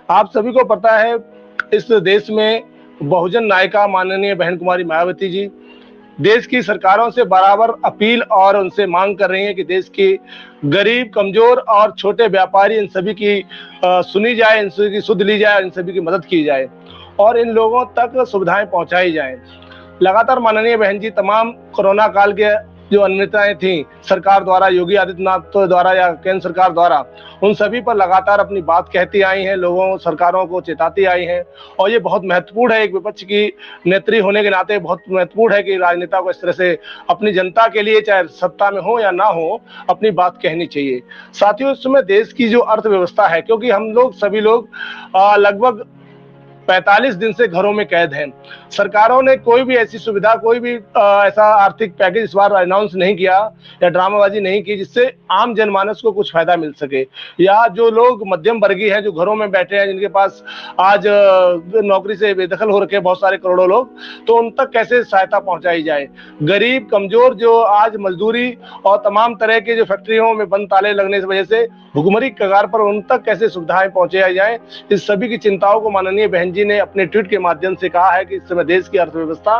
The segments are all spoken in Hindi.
आप सभी को पता है, इस देश में बहुजन नायिका माननीय बहन कुमारी मायावती जी देश की सरकारों से बराबर अपील और उनसे मांग कर रही हैं कि देश के गरीब, कमजोर और छोटे व्यापारी इन सभी की सुनी जाए, इन सभी की सुध ली जाए, इन सभी की मदद की जाए और इन लोगों तक सुविधाएं पहुंचाई जाए। लगातार माननीय बहन जी तमाम कोरोना काल के जो अन्यताएं थी सरकार द्वारा, योगी आदित्यनाथ द्वारा या केंद्र सरकार द्वारा, उन सभी पर लगातार अपनी बात कहती आई हैं, लोगों सरकारों को चेताती आई हैं और ये बहुत महत्वपूर्ण है। एक विपक्ष की नेत्री होने के नाते बहुत महत्वपूर्ण है कि राजनेता को इस तरह से अपनी जनता के लिए, चाहे सत्ता में हो या ना हो, अपनी बात कहनी चाहिए। साथियों, इस समय देश की जो अर्थव्यवस्था है, क्योंकि हम लोग सभी लोग लगभग 45 दिन से घरों में कैद हैं। सरकारों ने कोई भी ऐसी सुविधा, कोई भी ऐसा आर्थिक पैकेज इस बार अनाउंस नहीं किया या ड्रामाबाजी नहीं की जिससे आम जनमानस को कुछ फायदा मिल सके, या जो लोग मध्यम वर्गीय हैं, जो घरों में बैठे हैं, जिनके पास आज नौकरी से बेदखल हो रखे बहुत सारे करोड़ों लोग, तो उन तक कैसे सहायता पहुंचाई जाए। गरीब, कमजोर जो आज मजदूरी और तमाम तरह के जो फैक्ट्रियों में बंद ताले लगने की वजह से भुखमरी कगार पर, उन तक कैसे सुविधाएं पहुंचाई जाए, इस सभी की चिंताओं को माननीय बहन जी ने अपने ट्वीट के माध्यम से कहा है कि इस समय देश की अर्थव्यवस्था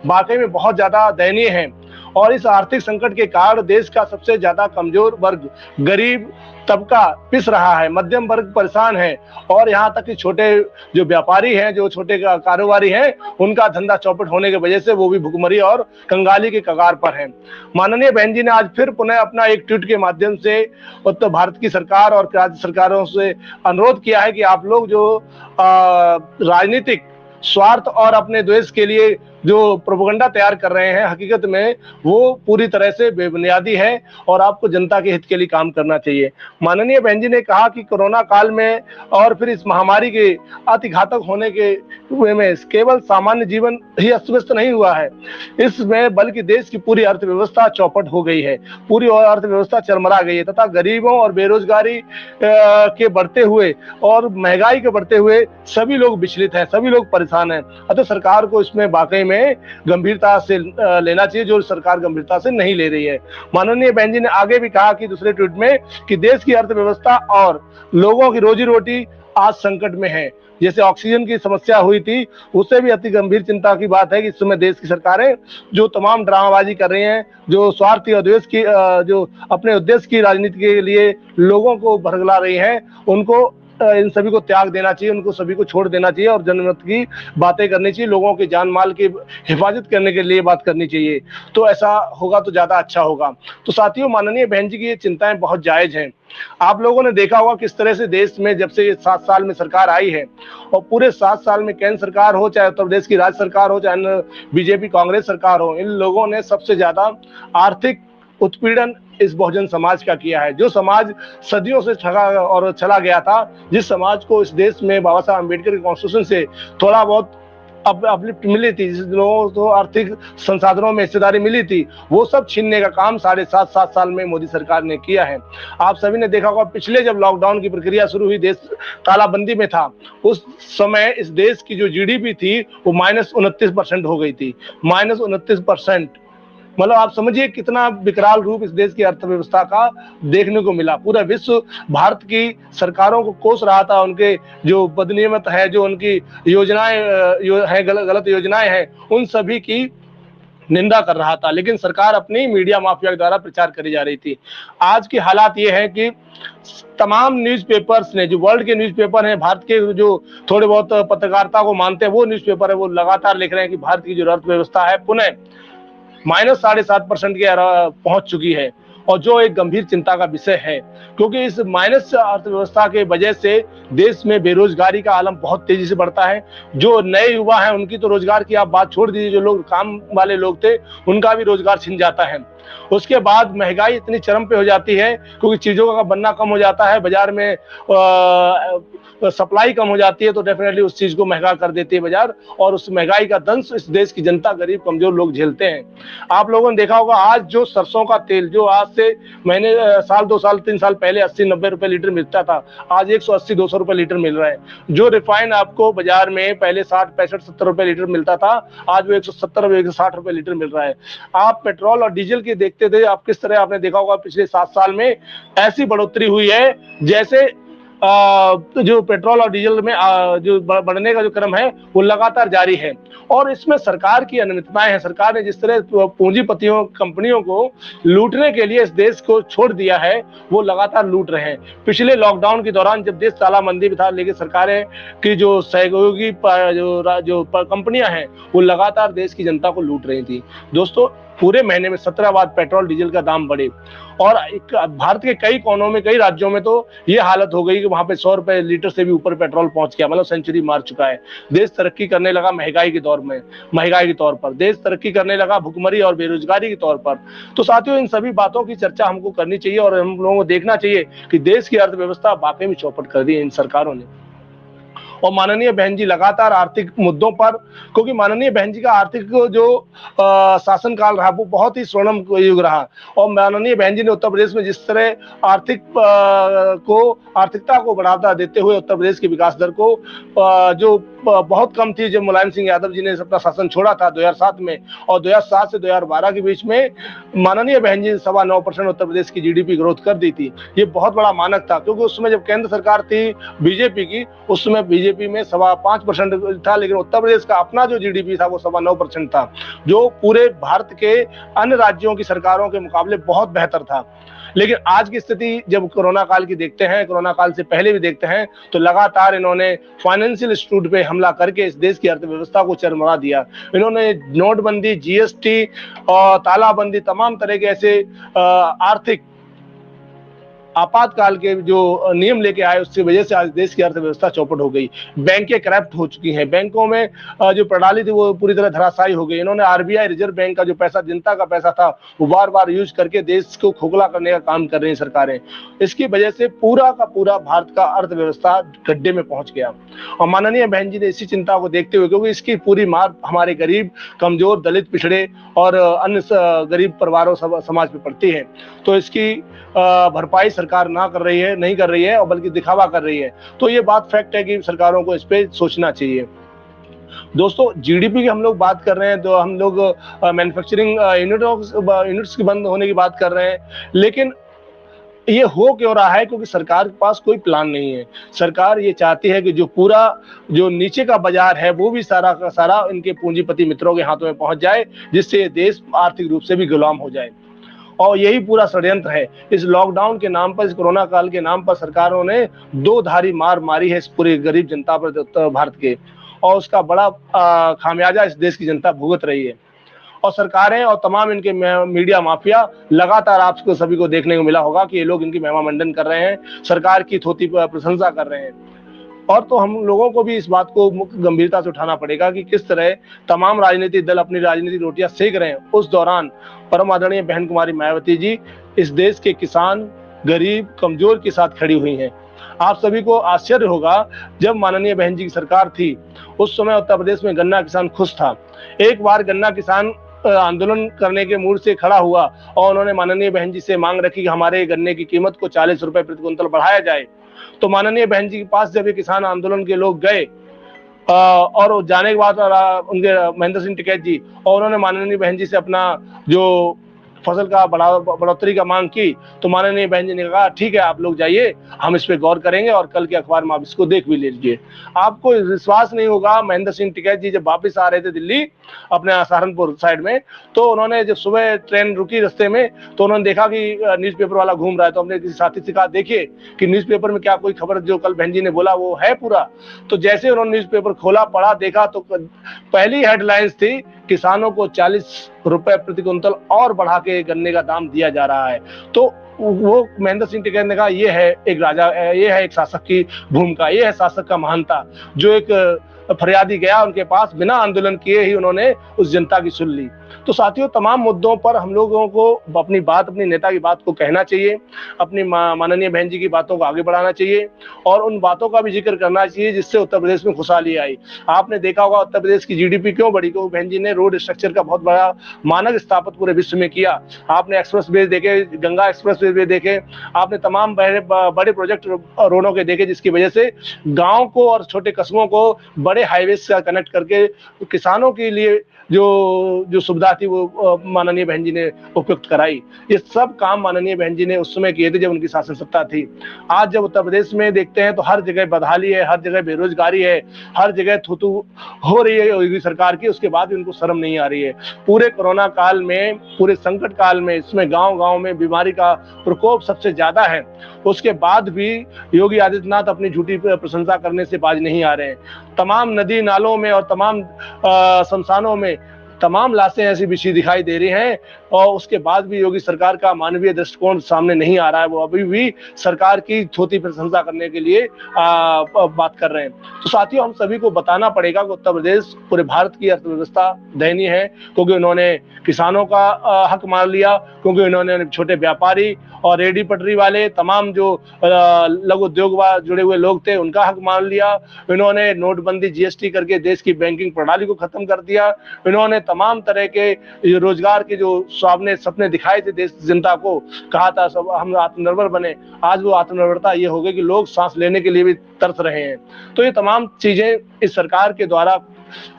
वाकई में बहुत ज्यादा दयनीय है और इस आर्थिक संकट के कारण देश का सबसे ज्यादा कमजोर वर्ग, गरीब तबका पिस रहा है, मध्यम वर्ग परेशान है और यहाँ तक कि छोटे जो व्यापारी हैं, जो छोटे कारोबारी हैं, उनका धंधा चौपट होने की वजह से वो भी भुखमरी और कंगाली के कगार पर हैं। माननीय बहन जी ने आज फिर पुनः अपना एक ट्वीट के माध्यम से उत्तर भारत की सरकार और राज्य सरकारों से अनुरोध किया है कि आप लोग जो राजनीतिक स्वार्थ और अपने देश के लिए जो प्रोपेगेंडा तैयार कर रहे हैं, हकीकत में वो पूरी तरह से बेबुनियादी है और आपको जनता के हित के लिए काम करना चाहिए। माननीय बहन जी ने कहा कि कोरोना काल में और फिर इस महामारी के अति घातक होने के में केवल सामान्य जीवन ही अस्त व्यस्त नहीं हुआ है, इसमें बल्कि देश की पूरी अर्थव्यवस्था चौपट हो गई है, पूरी अर्थव्यवस्था चरमरा गई है तथा गरीबों और बेरोजगारी के बढ़ते हुए और महंगाई के बढ़ते हुए सभी लोग विचलित हैं, सभी लोग परेशान हैं। अतः सरकार को इसमें वाकई में गंभीरता से लेना चाहिए, जो सरकार गंभीरता से नहीं ले रही है। माननीय बहन जी ने आगे भी कहा कि दूसरे ट्वीट में कि देश की अर्थव्यवस्था और लोगों की रोजी रोटी आज संकट में है। जैसे ऑक्सीजन की समस्या हुई थी, उससे भी अति गंभीर चिंता की बात है कि इस समय देश की सरकारें जो तमाम ड्रामाबाजी कर रही हैं, जो स्वार्थी उद्देश्य की जो अपने उद्देश्य की राजनीति के लिए लोगों को भरगला रही हैं, उनको इन सभी को त्याग देना चाहिए, उनको सभी को छोड़ देना चाहिए और जनमत की बातें करनी चाहिए, लोगों के जान माल की हिफाजत करने के लिए बात करनी चाहिए। तो ऐसा होगा तो ज्यादा अच्छा होगा। तो साथियों, माननीय बहन जी की ये चिंताएं बहुत जायज हैं। आप लोगों ने देखा होगा किस तरह से देश में जब से 7 साल में सरकार आई है और पूरे 7 साल में केंद्र सरकार हो, चाहे उत्तर प्रदेश की राज्य सरकार हो, चाहे बीजेपी कांग्रेस सरकार हो, इन लोगों ने सबसे ज्यादा आर्थिक उत्पीड़न इस बहुजन समाज का किया है। जो समाज सदियों से ठगा और चला गया था, जिस समाज को इस देश में बाबा साहब अम्बेडकर के कॉन्स्टिट्यूशन से थोड़ा बहुत अपलिफ्ट मिली थी, जिस लोगों को आर्थिक संसाधनों में हिस्सेदारी मिली थी, वो सब छीनने का काम 7.5 साल में मोदी सरकार ने किया है। आप सभी ने देखा होगा पिछले जब लॉकडाउन की प्रक्रिया शुरू हुई, देश तालाबंदी में था, उस समय इस देश की जो जीडीपी थी वो -29% हो गई थी। -29%, मतलब आप समझिए कितना विकराल रूप इस देश की अर्थव्यवस्था का देखने को मिला। पूरा विश्व भारत की सरकारों को कोस रहा था, उनके जो बदनीयत है, जो उनकी योजनाएं हैं, गलत योजनाएं हैं, उन सभी की निंदा कर रहा था, लेकिन सरकार अपनी मीडिया माफिया के द्वारा प्रचार करी जा रही थी। आज की हालात ये है कि तमाम न्यूज़पेपर्स ने, जो वर्ल्ड के न्यूज़पेपर हैं, भारत के जो थोड़े बहुत पत्रकारिता को मानते हैं वो न्यूज़पेपर है, वो लगातार लिख रहे हैं कि भारत की जो अर्थव्यवस्था है पुनः -7.5% के पहुंच चुकी है और जो एक गंभीर चिंता का विषय है, क्योंकि इस माइनस अर्थव्यवस्था के वजह से देश में बेरोजगारी का आलम बहुत तेजी से बढ़ता है। जो नए युवा हैं उनकी तो रोजगार की आप बात छोड़ दीजिए, जो लोग काम वाले लोग थे उनका भी रोजगार छिन जाता है। उसके बाद महंगाई इतनी चरम पे हो जाती है क्योंकि चीजों का बनना कम हो जाता है, बाजार में सप्लाई कम हो जाती है, तो डेफिनेटली उस चीज को महंगा कर देती है बाजार, और उस महंगाई का दंश इस देश की जनता, गरीब कमजोर लोग झेलते हैं। आप लोगों ने देखा होगा आज जो सरसों का तेल, जो आज से महीने साल 2 साल 3 साल पहले 80-90 रुपए लीटर मिलता था, आज 180-200 रुपए लीटर मिल रहा है। जो रिफाइंड आपको बाजार में पहले 60-65-70 रुपए लीटर मिलता था, आज वो 170-160 रुपए लीटर मिल रहा है। आप पेट्रोल और डीजल की देखते थे, आप किस तरह आपने देखा होगा पिछले 7 साल में ऐसी बढ़ोतरी हुई है जैसे जो पेट्रोल और डीजल में जो बढ़ने का जो क्रम है वो लगातार जारी है और इसमें सरकार की अनियमितताएं हैं। सरकार ने जिस तरह पूंजीपतियों कंपनियों को लूटने के लिए इस देश को छोड़ दिया है, वो लगातार लूट रहे हैं। पिछले लॉकडाउन के दौरान जब देश तालाबंदी में था, लेकिन सरकारें की जो सहयोगी जो कंपनियां हैं वो लगातार देश की जनता को लूट रही थी। दोस्तों, पूरे महीने में 17 बार पेट्रोल डीजल का दाम बढ़े और भारत के कई कोनों में, कई राज्यों में तो ये हालत हो गई कि वहां पे 100 रुपए लीटर से भी ऊपर पेट्रोल पहुंच गया, मतलब सेंचुरी मार चुका है। देश तरक्की करने लगा महंगाई के दौर में, महंगाई के तौर पर देश तरक्की करने लगा भुखमरी और बेरोजगारी के तौर पर। तो साथियों, इन सभी बातों की चर्चा हमको करनी चाहिए और हम लोगों को देखना चाहिए कि देश की अर्थव्यवस्था वाकई में चौपट कर दी इन सरकारों ने। और माननीय बहन जी लगातार आर्थिक मुद्दों पर, क्योंकि माननीय बहन जी का आर्थिक जो शासनकाल रहा वो बहुत ही स्वर्णिम युग रहा और माननीय बहन जी ने उत्तर प्रदेश में जिस तरह आर्थिकता को बढ़ावा देते हुए उत्तर प्रदेश की विकास दर को जो बहुत कम थी जब मुलायम सिंह यादव जी ने अपना शासन छोड़ा था 2007 में, और 2007 से 2012 के बीच में माननीय बहन जी ने 9.25% उत्तर प्रदेश की जीडीपी ग्रोथ कर दी थी। ये बहुत बड़ा मानक था, क्योंकि उस समय जब केंद्र सरकार थी बीजेपी की, उस समय बीजेपी में 5.25% था, लेकिन उत्तर प्रदेश का अपना जो जीडीपी था वो 9.25% था, जो पूरे भारत के अन्य राज्यों की सरकारों के मुकाबले बहुत बेहतर था। लेकिन आज की स्थिति जब कोरोना काल की देखते हैं, कोरोना काल से पहले भी देखते हैं, तो लगातार इन्होंने फाइनेंशियल इंस्टीट्यूट पे हमला करके इस देश की अर्थव्यवस्था को चरमरा दिया। इन्होंने नोटबंदी, जीएसटी और तालाबंदी, तमाम तरह के ऐसे आर्थिक आपातकाल के जो नियम लेके आए, उसकी वजह से आज देश की अर्थव्यवस्था चौपट हो गई। बैंकें करप्ट हो चुकी हैं, बैंकों में जो प्रणाली थी वो पूरी तरह धराशायी हो गई। इन्होंने आरबीआई, रिजर्व बैंक का जो पैसा, जनता का पैसा था, वो बार बार यूज करके देश को खोखला करने का काम कर रही हैं सरकारें। इसकी वजह से पूरा का पूरा भारत का अर्थव्यवस्था गड्ढे में पहुंच गया। और माननीय बहन जी ने इसी चिंता को देखते हुए, क्योंकि इसकी पूरी मार हमारे गरीब, कमजोर, दलित, पिछड़े और अन्य गरीब परिवारों समाज पे पड़ती है, तो इसकी भरपाई सरकार नहीं कर रही है और बल्कि दिखावा कर रही है। तो ये बात फैक्ट है कि सरकारों को इस पे सोचना चाहिए। दोस्तों, जीडीपी की हम लोग बात कर रहे हैं, तो हम लोग मैन्युफैक्चरिंग यूनिट्स की बंद होने की बात कर रहे हैं, लेकिन ये हो क्यों रहा है? क्योंकि सरकार के पास कोई प्लान नहीं है। सरकार ये चाहती है कि जो नीचे का बाजार है वो भी सारा का सारा इनके पूंजीपति मित्रों के हाथों में पहुंच जाए, जिससे ये देश आर्थिक रूप से भी गुलाम हो जाए। और यही पूरा षड्यंत्र है। इस लॉकडाउन के नाम पर, इस कोरोना काल के नाम पर सरकारों ने दो धारी मार मारी है इस पूरी गरीब जनता पर, उत्तर भारत के, और उसका बड़ा खामियाजा इस देश की जनता भुगत रही है। और सरकारें और तमाम इनके मीडिया माफिया लगातार आपको सभी को देखने को मिला होगा कि ये लोग इनकी महिमा मंडन कर रहे हैं, सरकार की थोती प्रशंसा कर रहे हैं। और तो हम लोगों को भी इस बात को मुख्य गंभीरता से उठाना पड़ेगा कि किस तरह तमाम राजनीतिक दल अपनी राजनीतिक रोटियां सेक रहे हैं। उस दौरान परम आदरणीय बहन कुमारी मायावती जी इस देश के किसान, गरीब, कमजोर के साथ खड़ी हुई हैं। आप सभी को आश्चर्य होगा, जब माननीय बहन जी की सरकार थी उस समय उत्तर प्रदेश में गन्ना किसान खुश था। एक बार गन्ना किसान आंदोलन करने के मूड से खड़ा हुआ और उन्होंने माननीय बहन जी से मांग रखी कि हमारे गन्ने की कीमत को 40 रुपए प्रति क्विंटल बढ़ाया जाए। तो माननीय बहन जी के पास जब ये किसान आंदोलन के लोग गए और जाने के बाद उनके महेंद्र सिंह टिकैत जी, और उन्होंने माननीय बहन जी से अपना जो फसल का बढ़ोतरी का मांग की, तो माननीय बहन जी ने कहा ठीक है, आप लोग जाइए, हम इस पे गौर करेंगे और कल के अखबार में आप इसको देख भी लीजिए। आपको विश्वास नहीं होगा, महेंद्र सिंह टिकैत जी जब वापस आ रहे थे दिल्ली अपने सहारनपुर साइड में, तो उन्होंने जब सुबह ट्रेन रुकी रास्ते में, तो उन्होंने देखा कि न्यूज़पेपर वाला घूम रहा है, तो हमने किसी साथी से कहा देखिए कि न्यूज़पेपर में क्या कोई खबर जो कल बहन जी ने बोला वो है पूरा। तो जैसे उन्होंने न्यूज़पेपर खोला, पढ़ा, देखा, तो पहली हेडलाइंस थी किसानों को 40 रुपए प्रति क्विंटल और बढ़ा के गन्ने का दाम दिया जा रहा है। तो वो महेंद्र सिंह टिकैत ने कहा ये है एक राजा, ये है एक शासक की भूमिका, ये है शासक का महानता। जो एक फरियादी गया उनके पास, बिना आंदोलन किए ही उन्होंने उस जनता की सुन ली। तो साथियों, तमाम मुद्दों पर हम लोगों को अपनी बात, अपनी नेता की बात को कहना चाहिए, अपनी माननीय बहन जी की बातों को आगे बढ़ाना चाहिए और उन बातों का भी जिक्र करना चाहिए जिससे उत्तर प्रदेश में खुशहाली आई। आपने देखा होगा उत्तर प्रदेश की जीडीपी क्यों बढ़ी, क्योंकि बहन जी ने रोड स्ट्रक्चर का बहुत बड़ा मानक स्थापित पूरे विश्व में किया। आपने एक्सप्रेस वे देखे, गंगा एक्सप्रेस वे देखे, आपने तमाम बड़े प्रोजेक्ट रोडों के देखे, जिसकी वजह से गाँव को और छोटे कस्बों को बड़े हाईवे से कनेक्ट करके किसानों के लिए जो सुविधा थी वो माननीय बहन जी ने उपयुक्त कराई। ये सब काम माननीय बहन जी ने उस समय किए थे जब उनकी शासन सत्ता थी। आज जब उत्तर प्रदेश में देखते हैं तो हर जगह बदहाली है, हर जगह बेरोजगारी है, हर जगह थू-थू हो रही है योगी सरकार की, उसके बाद भी उनको शर्म नहीं आ रही है। पूरे कोरोना काल में, पूरे संकट काल में, इसमें गाँव-गाँव में बीमारी का प्रकोप सबसे ज्यादा है, उसके बाद भी योगी आदित्यनाथ अपनी झूठी प्रशंसा करने से बाज नहीं आ रहे हैं। तमाम नदी नालों में और तमाम शमशानों में तमाम लाशें ऐसी बिछी दिखाई दे रही हैं और उसके बाद भी योगी सरकार का मानवीय दृष्टिकोण सामने नहीं आ रहा है। वो अभी भी सरकार की थोथी प्रशंसा करने के लिए बात कर रहे हैं। तो साथियों, हम सभी को बताना पड़ेगा कि उत्तर प्रदेश पूरे भारत की अर्थव्यवस्था दयनीय है, क्योंकि उन्होंने किसानों का हक मार लिया, क्योंकि उन्होंने छोटे व्यापारी और रेडी पटरी वाले तमाम जो लघु उद्योग जुड़े हुए लोग थे उनका हक मान लिया। इन्होंने नोटबंदी, जीएसटी करके देश की बैंकिंग प्रणाली को खत्म कर दिया। इन्होंने तमाम तरह के रोजगार के जो सपने दिखाए थे देश जनता को, कहा था सब हम आत्मनिर्भर बने, आज वो आत्मनिर्भरता ये हो गई कि लोग सांस लेने के लिए भी तरस रहे हैं। तो ये तमाम चीजें इस सरकार के द्वारा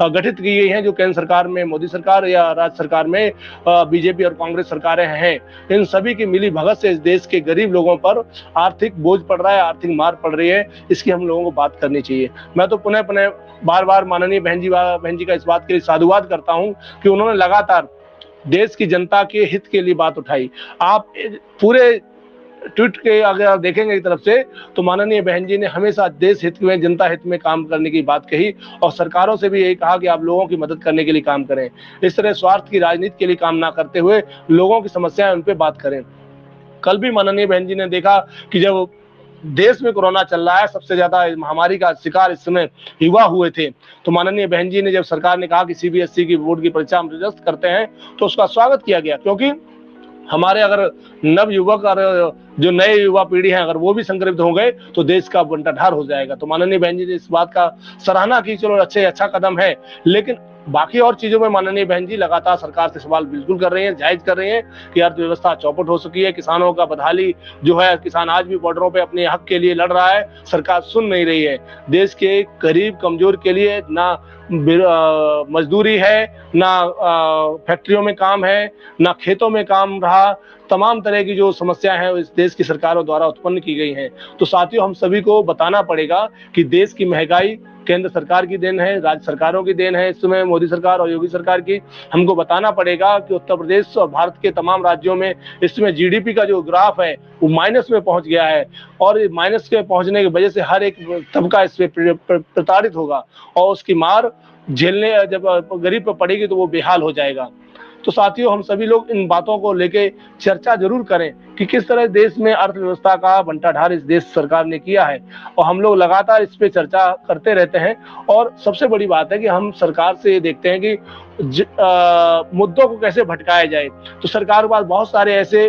गठित की गई हैं, जो केंद्र सरकार में मोदी सरकार या राज्य सरकार में बीजेपी और कांग्रेस सरकारें हैं। इन सभी की मिली भगत से इस देश के गरीब लोगों पर आर्थिक बोझ पड़ रहा है, आर्थिक मार पड़ रही है। इसकी हम लोगों को बात करनी चाहिए। मैं तो पुनः बार माननीय बहन जी का इस बात के लिए साधुवाद करता हूं कि उन्होंने लगातार देश की जनता के हित के लिए बात उठाई। आप पूरे ट्वीट के अगर आप देखेंगे एक तरफ से, तो माननीय बहन जी ने हमेशा देश हित में, जनता हित में काम करने की बात कही और सरकारों से भी यही कहा कि आप लोगों की मदद करने के लिए काम करें। इस तरह स्वार्थ की राजनीति के लिए काम ना करते हुए लोगों की समस्याएं उन पे बात करें। कल भी माननीय बहन जी ने देखा कि जब देश में कोरोना चल रहा है, सबसे ज्यादा महामारी का शिकार इस समय युवा हुए थे, तो माननीय बहन जी ने जब सरकार ने कहा कि सीबीएसई की बोर्ड की परीक्षा हम निरस्त करते हैं, तो उसका स्वागत किया गया, क्योंकि हमारे अगर नव युवक और जो नए युवा पीढ़ी है अगर वो भी संक्रमित हो गए तो देश का बंटाढार हो जाएगा। तो माननीय बहन जी ने इस बात का सराहना की, चलो अच्छा कदम है, लेकिन बाकी और चीजों में माननीय बहन जी लगातार सरकार से सवाल बिल्कुल कर रही हैं, जायज कर रही हैं कि अर्थव्यवस्था चौपट हो चुकी है, किसानों का बदहाली जो है, किसान आज भी बॉर्डरों पे अपने हक के लिए लड़ रहा है, सरकार सुन नहीं रही है। देश के गरीब कमजोर के लिए ना मजदूरी है, ना फैक्ट्रियों में काम है, ना खेतों में काम रहा, तमाम तरह की जो समस्याएं हैं इस देश की सरकारों द्वारा उत्पन्न की गई हैं। तो साथियों, हम सभी को बताना पड़ेगा कि देश की महंगाई केंद्र सरकार की देन है, राज्य सरकारों की देन है, इस समय मोदी सरकार और योगी सरकार की। हमको बताना पड़ेगा कि उत्तर प्रदेश और भारत के तमाम राज्यों में इस समय जीडीपी का जो ग्राफ है वो माइनस में पहुंच गया है और माइनस के पहुंचने की वजह से हर एक तबका इस पे प्रताड़ित होगा और उसकी मार झेलने जब गरीब पर पड़ेगी तो वो बेहाल हो जाएगा। तो साथियों, हम सभी लोग इन बातों को लेके चर्चा जरूर करें कि किस तरह देश में अर्थव्यवस्था का बंटाढार इस देश सरकार ने किया है, और हम लोग लगातार इस पे चर्चा करते रहते हैं। और सबसे बड़ी बात है कि हम सरकार से ये देखते हैं कि मुद्दों को कैसे भटकाया जाए। तो सरकार के पास बहुत सारे ऐसे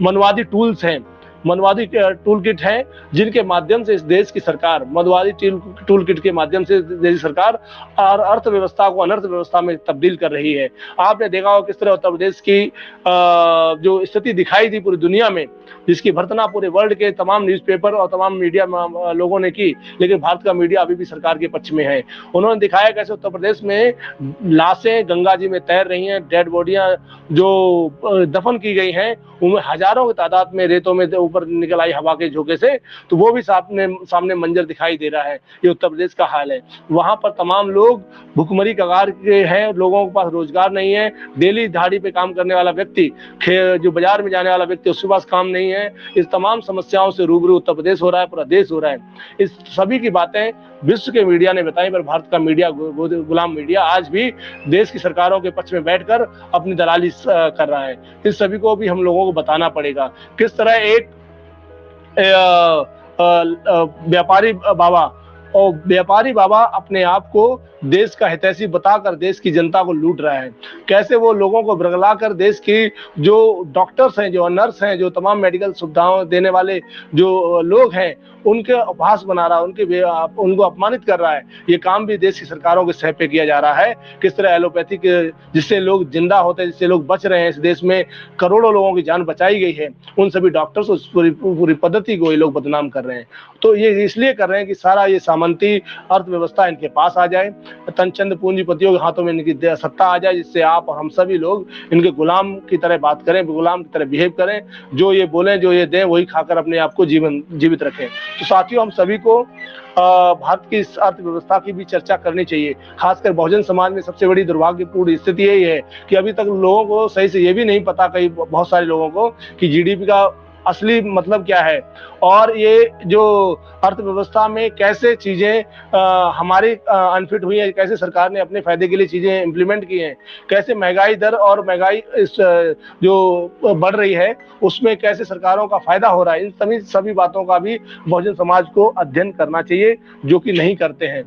मनवादी टूल्स हैं, मनवादी टूल किट है, जिनके माध्यम से इस देश की सरकार, मनवादी टूल किट के माध्यम से देश की सरकार और अर्थव्यवस्था को अनर्थ व्यवस्था में तब्दील कर रही है। आपने देखा होगा किस तरह उत्तर प्रदेश की जो स्थिति दिखाई थी पूरी दुनिया में, जिसकी भर्त्सना पूरे वर्ल्ड के तमाम न्यूज़पेपर और तमाम मीडिया लोगों ने की, लेकिन भारत का मीडिया अभी भी सरकार के पक्ष में है। उन्होंने दिखाया कैसे उत्तर प्रदेश में लाशें गंगा जी में तैर रही हैं, डेड बॉडियां जो दफन की गई हैं उनमें हजारों की तादाद में रेतों में ऊपर निकल आई हवा के झोंके से, तो वो भी सामने मंजर दिखाई दे रहा है। ये उत्तर प्रदेश का हाल है। वहां पर तमाम लोग भुखमरी कगार के हैं, लोगों के पास रोजगार नहीं है, डेली दिहाड़ी पे काम करने वाला व्यक्ति, जो बाजार में जाने वाला व्यक्ति, उसके पास काम नहीं है। इस तमाम समस्याओं से रूबरू उत्तर प्रदेश हो रहा है, पूरा देश हो रहा है। इस सभी की बातें विश्व के मीडिया ने बताई, पर भारत का मीडिया, गुलाम मीडिया, आज भी देश की सरकारों के पक्ष में बैठकर अपनी दलाली कर रहा है। इस सभी को भी हम लोगों को बताना पड़ेगा किस तरह एक व्यापारी बाबा अपने आप को देश का हितैषी बताकर देश की जनता को लूट रहा है। कैसे वो लोगों को बरगलाकर देश की जो डॉक्टर्स हैं, जो नर्स हैं, जो तमाम मेडिकल सुविधाओं देने वाले जो लोग हैं, उनके अपहास बना रहा है, उनको अपमानित कर रहा है। ये काम भी देश की सरकारों के सह पे किया जा रहा है। किस तरह एलोपैथी के जिससे लोग जिंदा होते हैं, जिससे लोग बच रहे हैं, इस देश में करोड़ों लोगों की जान बचाई गई है, उन सभी डॉक्टर्स, उस पूरी पद्धति को ये लोग बदनाम कर रहे हैं। तो ये इसलिए कर रहे हैं कि सारा ये सामंती अर्थव्यवस्था इनके पास आ जाए, तनचंद पूंजीपतियों के हाथों में इनकी सत्ता आ जाए, जिससे आप हम सभी लोग इनके गुलाम की तरह बात करें, गुलाम की तरह बिहेव करें, जो ये बोलें, जो ये दें, वही खाकर अपने आप को जीवित रखें। तो साथियों, हम सभी को भारत की इस अर्थव्यवस्था की भी चर्चा करनी चाहिए। खासकर बहुजन समाज में सबसे बड़ी दुर्भाग्यपूर्ण स्थिति यही है कि अभी तक लोगों को सही से ये भी नहीं पता, कई बहुत सारे लोगों को, कि जीडीपी का असली मतलब क्या है, और ये जो अर्थव्यवस्था में कैसे चीजें हमारी अनफिट हुई है, कैसे सरकार ने अपने फायदे के लिए चीजें इंप्लीमेंट की हैं, कैसे महंगाई दर और महंगाई जो बढ़ रही है उसमें कैसे सरकारों का फायदा हो रहा है, इन सभी बातों का भी बहुजन समाज को अध्ययन करना चाहिए, जो कि नहीं करते हैं।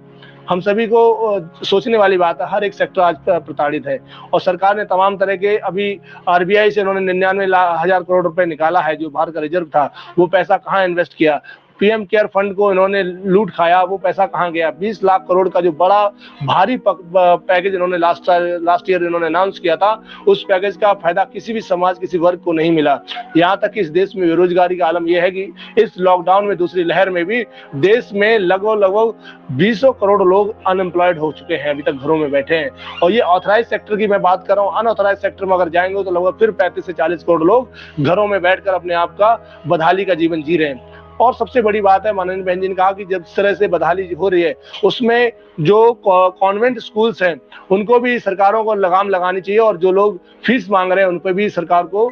हम सभी को सोचने वाली बात है, हर एक सेक्टर आज प्रताड़ित है, और सरकार ने तमाम तरह के, अभी आरबीआई से इन्होंने 99,000 करोड़ रुपए निकाला है, जो भारत का रिजर्व था, वो पैसा कहाँ इन्वेस्ट किया? पीएम केयर फंड को इन्होंने लूट खाया, वो पैसा कहाँ गया? 20 लाख करोड़ का जो बड़ा भारी पैकेज इन्होंने लास्ट ईयर इन्होंने अनाउंस किया था, उस पैकेज का फायदा किसी भी समाज, किसी वर्ग को नहीं मिला। यहाँ तक कि इस देश में बेरोजगारी का आलम यह है कि इस लॉकडाउन में, दूसरी लहर में भी देश में लगभग 20 करोड़ लोग अनएम्प्लॉयड हो चुके हैं, अभी तक घरों में बैठे हैं। और ये ऑथराइज सेक्टर की मैं बात कर रहा हूँ, अनऑथराइज सेक्टर में अगर जाएंगे तो लगभग फिर 35 से 40 करोड़ लोग घरों में बैठकर अपने आप का बदहाली का जीवन जी रहे हैं। और सबसे बड़ी बात है, माननीय बहन जी ने कहा कि जिस तरह से बदहाली हो रही है, उसमें जो कॉन्वेंट स्कूल्स हैं उनको भी सरकारों को लगाम लगानी चाहिए, और जो लोग फीस मांग रहे हैं उन पर भी सरकार को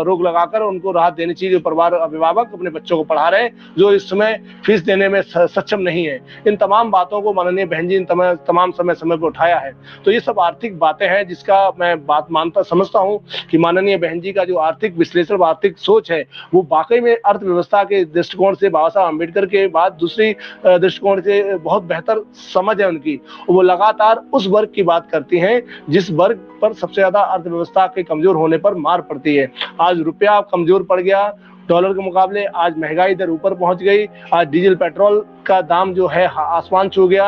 रोक लगाकर उनको राहत देनी चाहिए, जो परिवार अभिभावक अपने बच्चों को पढ़ा रहे हैं, जो इस समय फीस देने में सक्षम नहीं है। इन तमाम बातों को माननीय बहन जी ने तमाम समय पर उठाया है। तो ये सब आर्थिक बातें हैं, जिसका मैं बात समझता हूँ कि माननीय बहन जी का जो आर्थिक विश्लेषण, आर्थिक सोच है, वो वाकई में अर्थव्यवस्था के दृष्टिकोण से, बाबा साहब अम्बेडकर के बाद दूसरी दृष्टिकोण से बहुत बेहतर समझ है उनकी। वो लगातार उस वर्ग की बात करती हैं जिस वर्ग पर सबसे ज्यादा अर्थव्यवस्था के कमजोर होने पर मार पड़ती है। आज रुपया कमजोर पड़ गया डॉलर के मुकाबले, आज महंगाई दर ऊपर पहुंच गई, आज डीजल पेट्रोल का दाम जो है आसमान छू गया,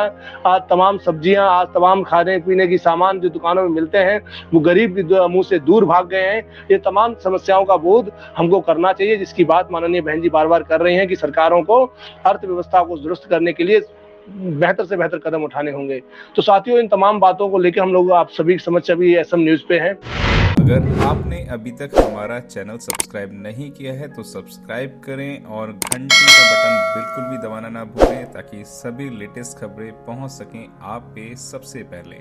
आज तमाम सब्जियां, आज तमाम खाने पीने की सामान जो दुकानों में मिलते हैं वो गरीब के मुंह से दूर भाग गए हैं। ये तमाम समस्याओं का बोध हमको करना चाहिए, जिसकी बात माननीय बहन जी बार बार कर रही हैं कि सरकारों को अर्थव्यवस्था को दुरुस्त करने के लिए बेहतर से बेहतर कदम उठाने होंगे। तो साथियों, इन तमाम बातों को लेकर हम लोग आप सभी समझ सभी एसएम न्यूज पे हैं। अगर आपने अभी तक हमारा चैनल सब्सक्राइब नहीं किया है तो सब्सक्राइब करें और घंटी का बटन बिल्कुल भी दबाना ना भूलें, ताकि सभी लेटेस्ट खबरें पहुंच सकें आप पे सबसे पहले।